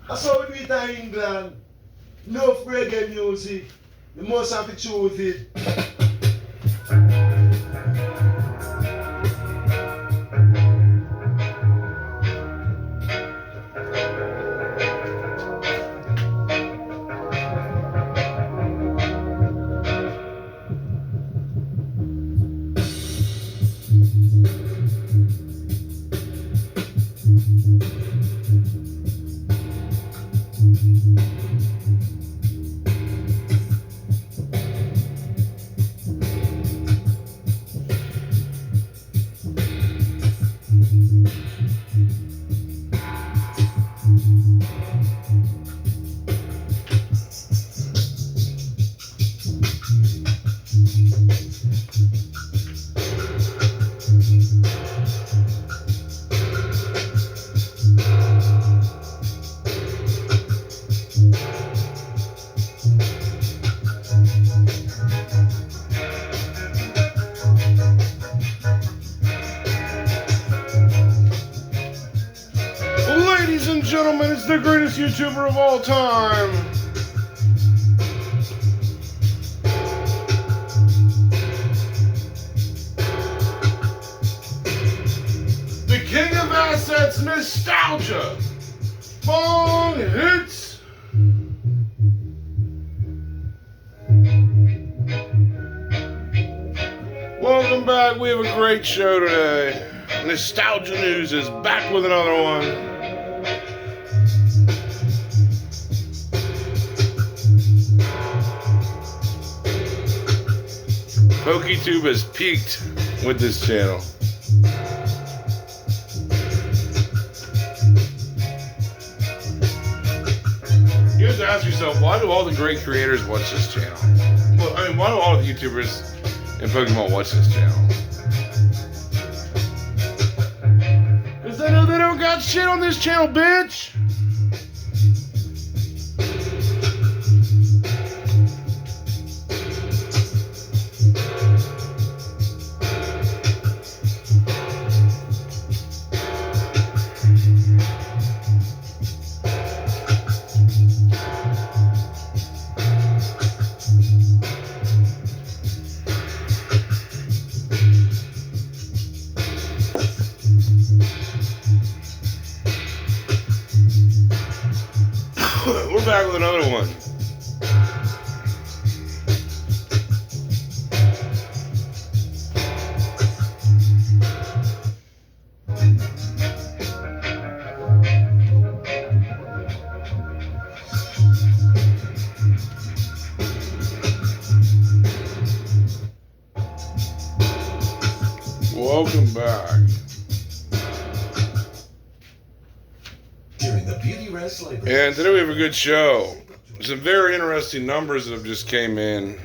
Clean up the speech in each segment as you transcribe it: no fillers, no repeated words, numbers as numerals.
That's how we do it in England. No reggae music. You must have to choose it. Ladies and gentlemen, it's the greatest YouTuber of all time. The king of assets, nostalgia. Bong hits. Welcome back. We have a great show today. Nostalgia News is back with another one. PokeTube has peaked with this channel. You have to ask yourself, why do all the great creators watch this channel? Well, I mean, why do all the YouTubers in Pokemon watch this channel? Because they know they don't got shit on this channel, bitch! We're back with another one. Welcome back. And today we have a good show. Some very interesting numbers that have just came in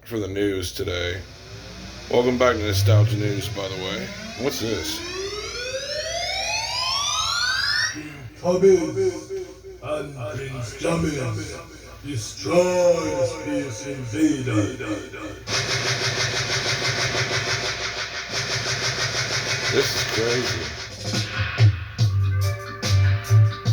for the news today. Welcome back to Nostalgia News, by the way. What's this? Cubbies and Prince Jammies destroy the Space Invader. This is crazy.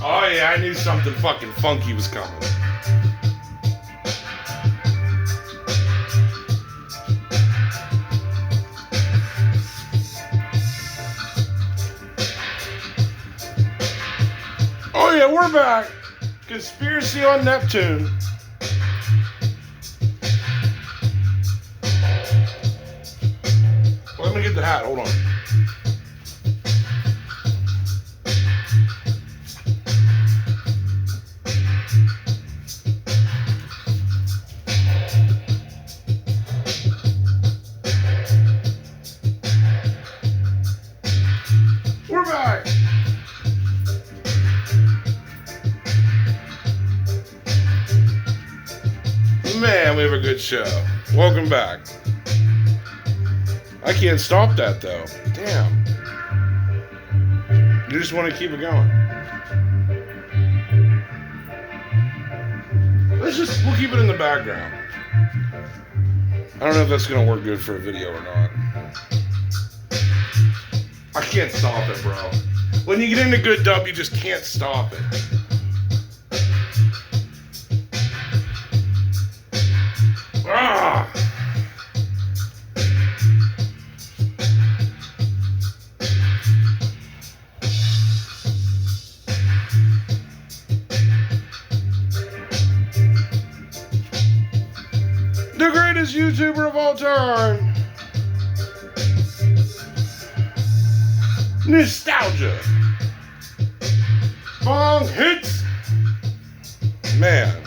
Oh yeah, I knew something fucking funky was coming. Oh yeah, we're back. Conspiracy on Neptune. Well, let me get the hat, hold on. We're back. Man, we have a good show. Welcome back. I can't stop that though. Damn. You just want to keep it going. We'll keep it in the background. I don't know if that's going to work good for a video or not. I can't stop it, bro. When you get into good dub, you just can't stop it. YouTuber of all time. Nostalgia. Bong hits. Man,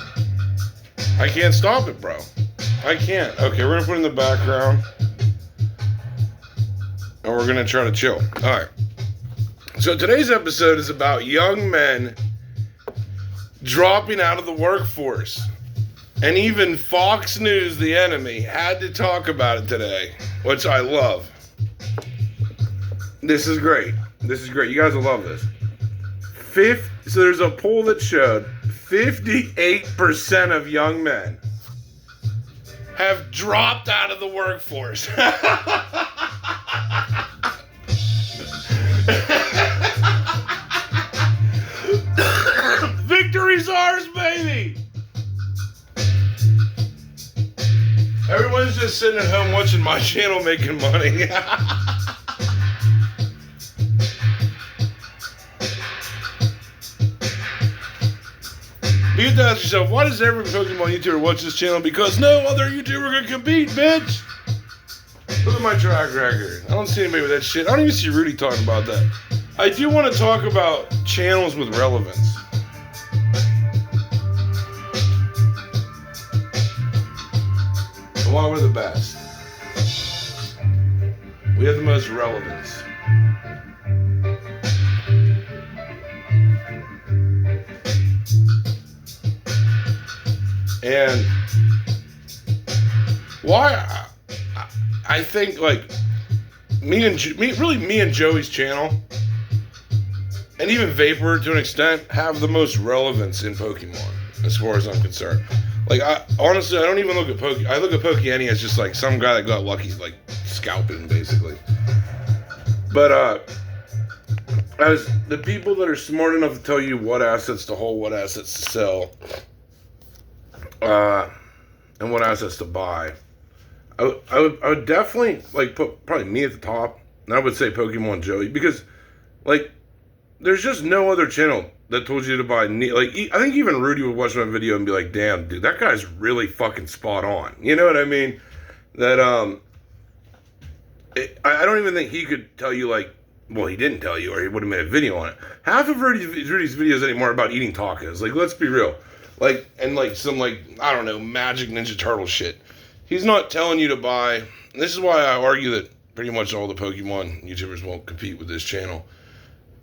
I can't stop it, bro. I can't. Okay, we're gonna put it in the background. And we're gonna try to chill. Alright. So today's episode is about young men dropping out of the workforce. And even Fox News, the enemy, had to talk about it today, which I love. This is great. This is great. You guys will love this. So there's a poll that showed 58% of young men have dropped out of the workforce. Victory's ours, baby! Everyone's just sitting at home watching my channel making money. You have to ask yourself, why does every Pokemon YouTuber watch this channel? Because no other YouTuber can compete, bitch! Look at my track record. I don't see anybody with that shit. I don't even see Rudy talking about that. I do want to talk about channels with relevance. Why we're the best. We have the most relevance. And why I think like me and Joey's channel and even Vapor to an extent have the most relevance in Pokemon as far as I'm concerned. Like honestly I don't even look at I look at Pokemon as just like some guy that got lucky like scalping basically. But as the people that are smart enough to tell you what assets to hold, what assets to sell, and what assets to buy, I would definitely like put probably me at the top, and I would say Pokemon Joey, because like there's just no other channel that told you to buy like I think even Rudy would watch my video and be like, damn dude, that guy's really fucking spot on, you know what I mean? That I don't even think he could tell you like, well, he didn't tell you or he would have made a video on it. Half of Rudy's videos anymore are about eating tacos, like let's be real. Like, and like some like, I don't know, Magic Ninja Turtle shit. He's not telling you to buy. This is why I argue that pretty much all the Pokemon YouTubers won't compete with this channel.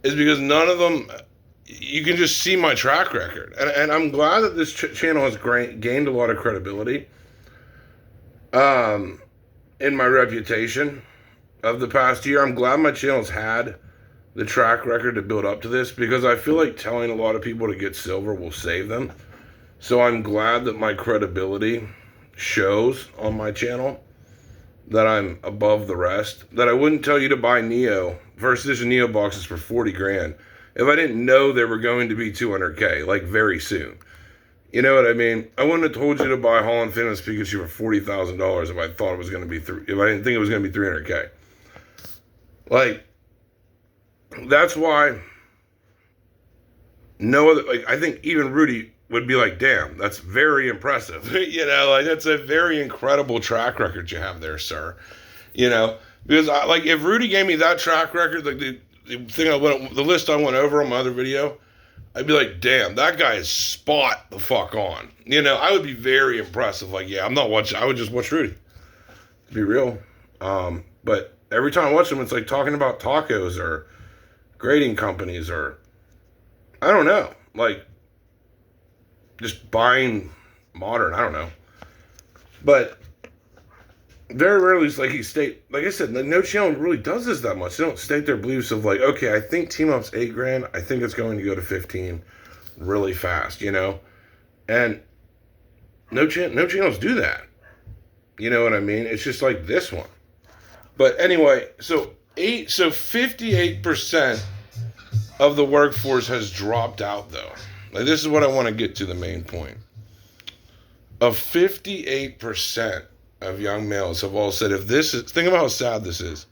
Is because none of them, you can just see my track record. And I'm glad that this channel has gained a lot of credibility in my reputation of the past year. I'm glad my channel's had the track record to build up to this, because I feel like telling a lot of people to get silver will save them. So I'm glad that my credibility shows on my channel, that I'm above the rest, that I wouldn't tell you to buy Neo, first edition Neo boxes for 40 grand if I didn't know they were going to be 200K, like very soon. You know what I mean? I wouldn't have told you to buy Holland Fitness Pikachu for $40,000 if I thought it was going to be, if I didn't think it was going to be 300K. Like, that's why no other, like, I think even Rudy would be like, damn, that's very impressive. You know, like, that's a very incredible track record you have there, sir. You know, because like, if Rudy gave me that track record, like the thing the list I went over on my other video, I'd be like, damn, that guy is spot the fuck on. You know, I would be very impressive. Like, yeah, I'm not watching, I would just watch Rudy, to be real. But every time I watch him, it's like talking about tacos or grading companies or, I don't know, like, just buying modern, I don't know. But very rarely is like he like I said, no channel really does this that much. They don't state their beliefs of like, okay, I think Team Up's 8 grand. I think it's going to go to 15 really fast, you know? And no channels do that. You know what I mean? It's just like this one. But anyway, so 58% of the workforce has dropped out though. Like, this is what I want to get to, the main point. Of 58% of young males have all said, if this is, think about how sad this is.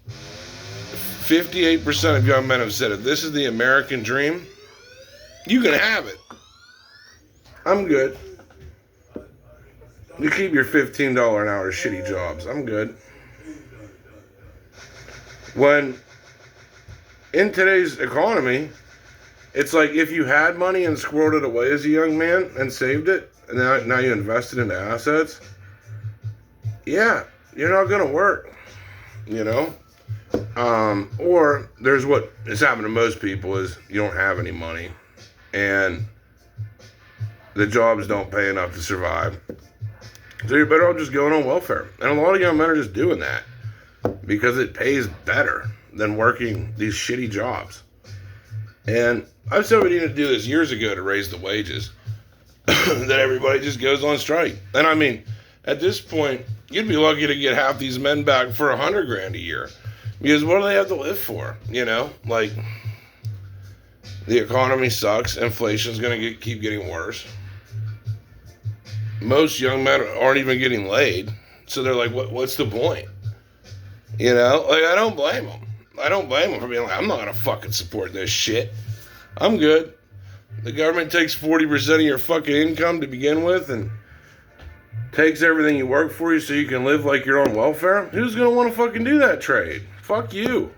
58% of young men have said, if this is the American dream, you can have it. I'm good. You keep your $15 an hour shitty jobs. I'm good. When in today's economy, it's like if you had money and squirreled it away as a young man and saved it, and now you invested into assets, yeah, you're not going to work, you know? Or there's what is happening to most people is you don't have any money, and the jobs don't pay enough to survive. So you're better off just going on welfare. And a lot of young men are just doing that because it pays better than working these shitty jobs. And I've said we needed to do this years ago to raise the wages. That everybody just goes on strike. And I mean, at this point, you'd be lucky to get half these men back for $100,000 a year. Because what do they have to live for? You know, like, the economy sucks. Inflation's going to keep getting worse. Most young men aren't even getting laid. So they're like, what's the point? You know, like, I don't blame them. I don't blame them for being like, I'm not going to fucking support this shit. I'm good. The government takes 40% of your fucking income to begin with and takes everything you work for you so you can live like you're on welfare. Who's going to want to fucking do that trade? Fuck you.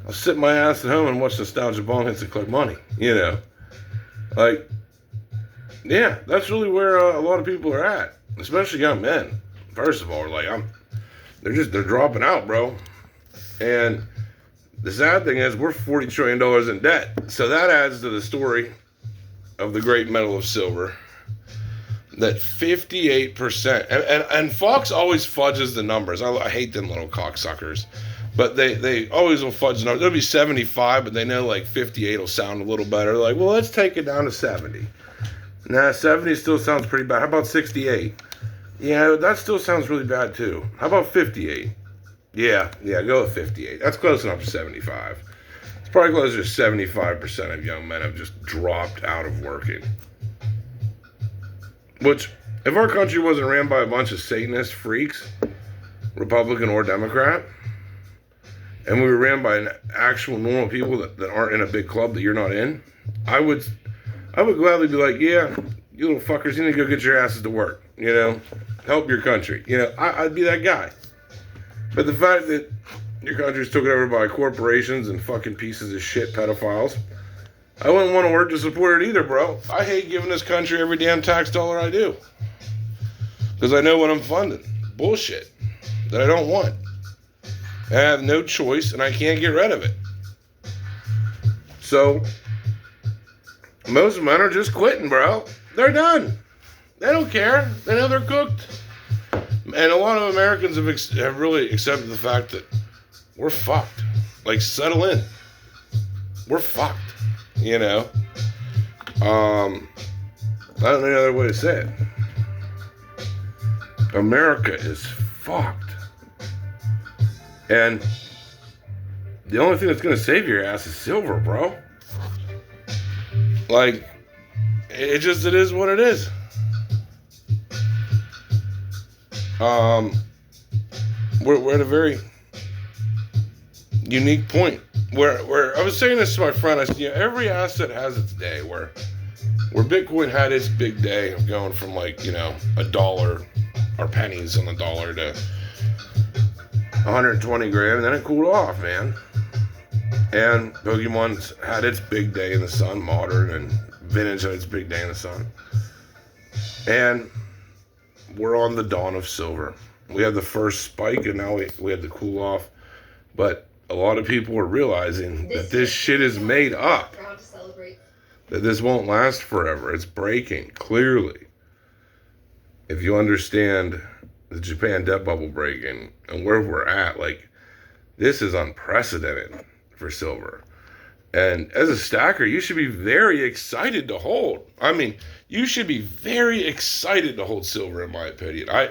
I'll sit my ass at home and watch Nostalgia Bong Hits and collect money. You know? Like, yeah, that's really where a lot of people are at. Especially young men. First of all, like, they're dropping out, bro. And the sad thing is we're $40 trillion in debt. So that adds to the story of the great medal of silver. That 58%, and Fox always fudges the numbers. I hate them little cocksuckers. But they always will fudge the numbers. It'll be 75, but they know like 58 will sound a little better. They're like, well, let's take it down to 70. Nah, 70 still sounds pretty bad. How about 68? Yeah, that still sounds really bad too. How about 58? Yeah, go with 58. That's close enough to 75. It's probably closer to 75% of young men have just dropped out of working. Which, if our country wasn't ran by a bunch of Satanist freaks, Republican or Democrat, and we were ran by actual normal people that aren't in a big club that you're not in, I would gladly be like, yeah, you little fuckers, you need to go get your asses to work, you know, help your country. You know, I'd be that guy. But the fact that your country's taken over by corporations and fucking pieces of shit pedophiles, I wouldn't want to work to support it either, bro. I hate giving this country every damn tax dollar I do. Because I know what I'm funding. Bullshit. That I don't want. I have no choice and I can't get rid of it. So, most men are just quitting, bro. They're done. They don't care. They know they're cooked. And a lot of Americans have really accepted the fact that we're fucked. Like, settle in. We're fucked. You know? I don't know any other way to say it. America is fucked. And the only thing that's going to save your ass is silver, bro. Like, it is what it is. We're at a very unique point where I was saying this to my friend. I said, you know, every asset has its day. Where Bitcoin had its big day of going from like, you know, $1 or pennies on the dollar to 120 grand, and then it cooled off, man. And Pokemon's had its big day in the sun, modern, and vintage had its big day in the sun. And we're on the dawn of silver. We had the first spike, and now we had the cool off. But a lot of people are realizing that this shit is made up. That this won't last forever. It's breaking, clearly. If you understand the Japan debt bubble breaking and where we're at, like, this is unprecedented for silver. And as a stacker, you should be very excited to hold. I mean, you should be very excited to hold silver, in my opinion. I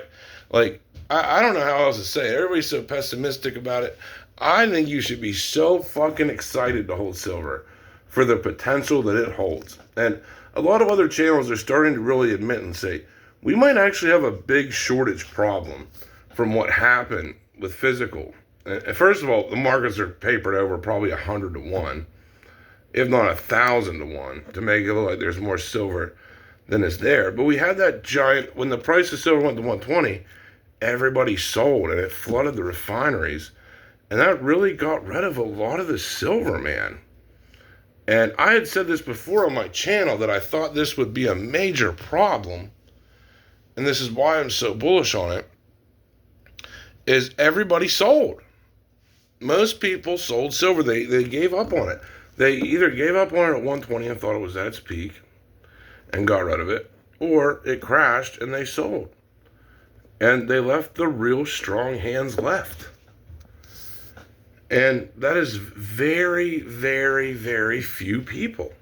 don't know how else to say it. Everybody's so pessimistic about it. I think you should be so fucking excited to hold silver for the potential that it holds. And a lot of other channels are starting to really admit and say, we might actually have a big shortage problem from what happened with physical. And first of all, the markets are papered over probably 100 to 1, if not 1,000 to 1, to make it look like there's more silver than is there. But we had that giant, when the price of silver went to 120, everybody sold and it flooded the refineries. And that really got rid of a lot of the silver, man. And I had said this before on my channel that I thought this would be a major problem. And this is why I'm so bullish on it. Is everybody sold. Most people sold silver. They gave up on it. They either gave up on it at 120 and thought it was at its peak and got rid of it, or it crashed and they sold. And they left the real strong hands left. And that is very, very, very few people.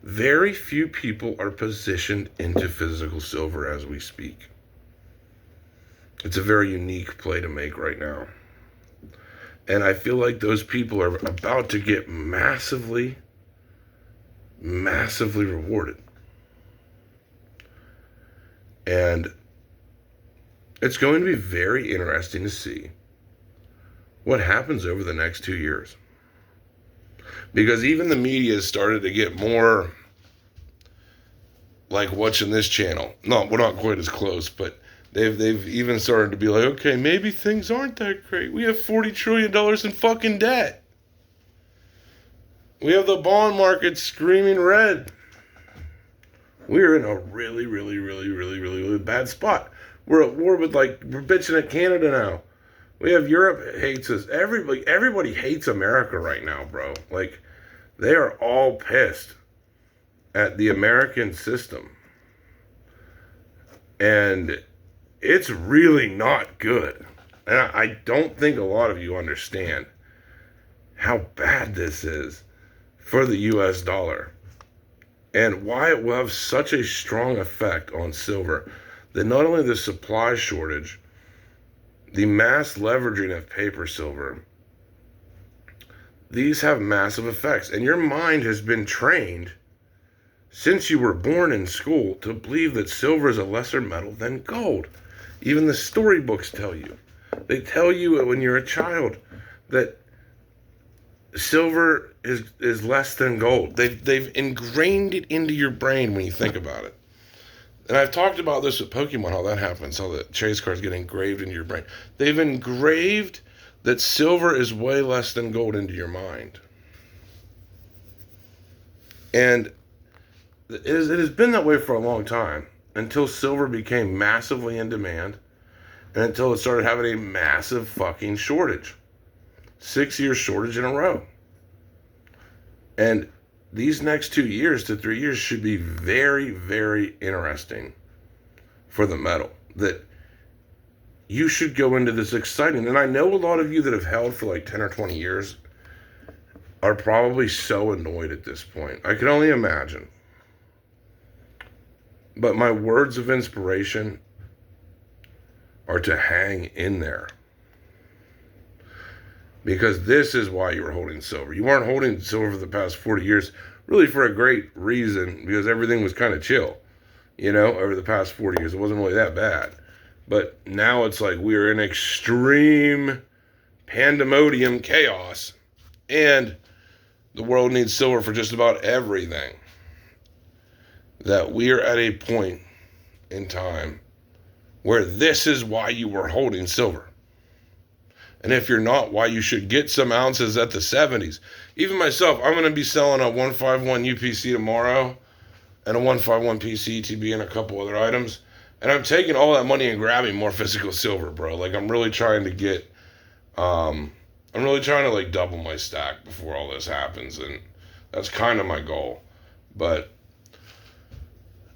Very few people are positioned into physical silver as we speak. It's a very unique play to make right now. And I feel like those people are about to get massively, massively rewarded. And it's going to be very interesting to see what happens over the next 2 years. Because even the media has started to get more like watching this channel. No, we're not quite as close, but they've even started to be like, okay, maybe things aren't that great. We have $40 trillion in fucking debt. We have the bond market screaming red. We're in a really, really, really, really, really, really bad spot. We're at war with, we're bitching at Canada now. We have Europe hates us. Everybody hates America right now, bro. Like, they are all pissed at the American system. And it's really not good. And I don't think a lot of you understand how bad this is for the US dollar. And why it will have such a strong effect on silver. That not only the supply shortage, the mass leveraging of paper silver, these have massive effects. And your mind has been trained since you were born in school to believe that silver is a lesser metal than gold. Even the storybooks tell you. They tell you when you're a child that silver is less than gold. They've ingrained it into your brain when you think about it. And I've talked about this with Pokemon, how that happens, how the chase cards get engraved into your brain. They've engraved that silver is way less than gold into your mind. And it has been that way for a long time, until silver became massively in demand, and until it started having a massive fucking shortage. 6 year shortage in a row. And these next 2 years to 3 years should be very, very interesting for the metal. That you should go into this exciting. And I know a lot of you that have held for 10 or 20 years are probably so annoyed at this point. I can only imagine. But my words of inspiration are to hang in there. Because this is why you were holding silver. You weren't holding silver for the past 40 years, really for a great reason, because everything was kind of chill, over the past 40 years. It wasn't really that bad. But now it's like we're in extreme pandemonium chaos, and the world needs silver for just about everything. That we're at a point in time where this is why you were holding silver. And if you're not, why you should get some ounces at the 70s. Even myself, I'm going to be selling a 151 UPC tomorrow and a 151 PCTB and a couple other items. And I'm taking all that money and grabbing more physical silver, bro. I'm really trying to get, I'm really trying to double my stack before all this happens. And that's kind of my goal. But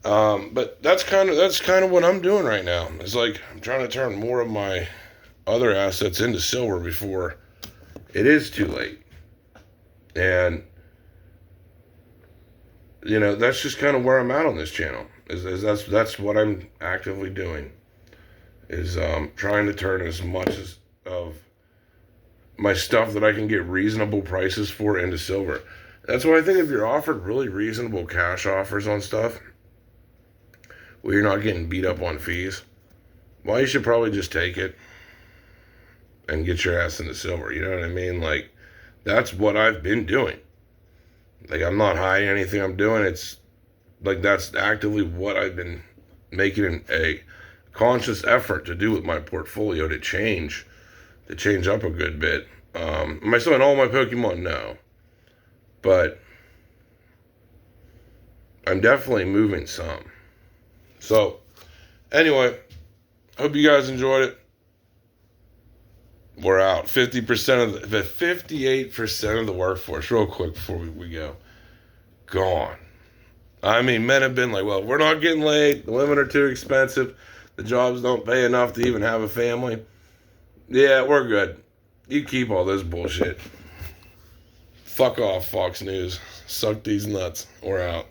that's kind of what I'm doing right now. It's I'm trying to turn more of my other assets into silver before it is too late. And that's just kind of where I'm at on this channel. Is that's what I'm actively doing. Is trying to turn as much of my stuff that I can get reasonable prices for into silver. That's why I think if you're offered really reasonable cash offers on stuff where you're not getting beat up on fees, well, you should probably just take it and get your ass into silver. You know what I mean? That's what I've been doing. I'm not hiding anything I'm doing. It's Like, that's actively what I've been making a conscious effort to do with my portfolio to change up a good bit. Am I still in all my Pokemon? No. But I'm definitely moving some. So, anyway, hope you guys enjoyed it. We're out. 50% of the 58% of the workforce, real quick before we go, gone. I mean, men have been like, well, we're not getting laid. The women are too expensive. The jobs don't pay enough to even have a family. Yeah, we're good. You keep all this bullshit. Fuck off, Fox News. Suck these nuts. We're out.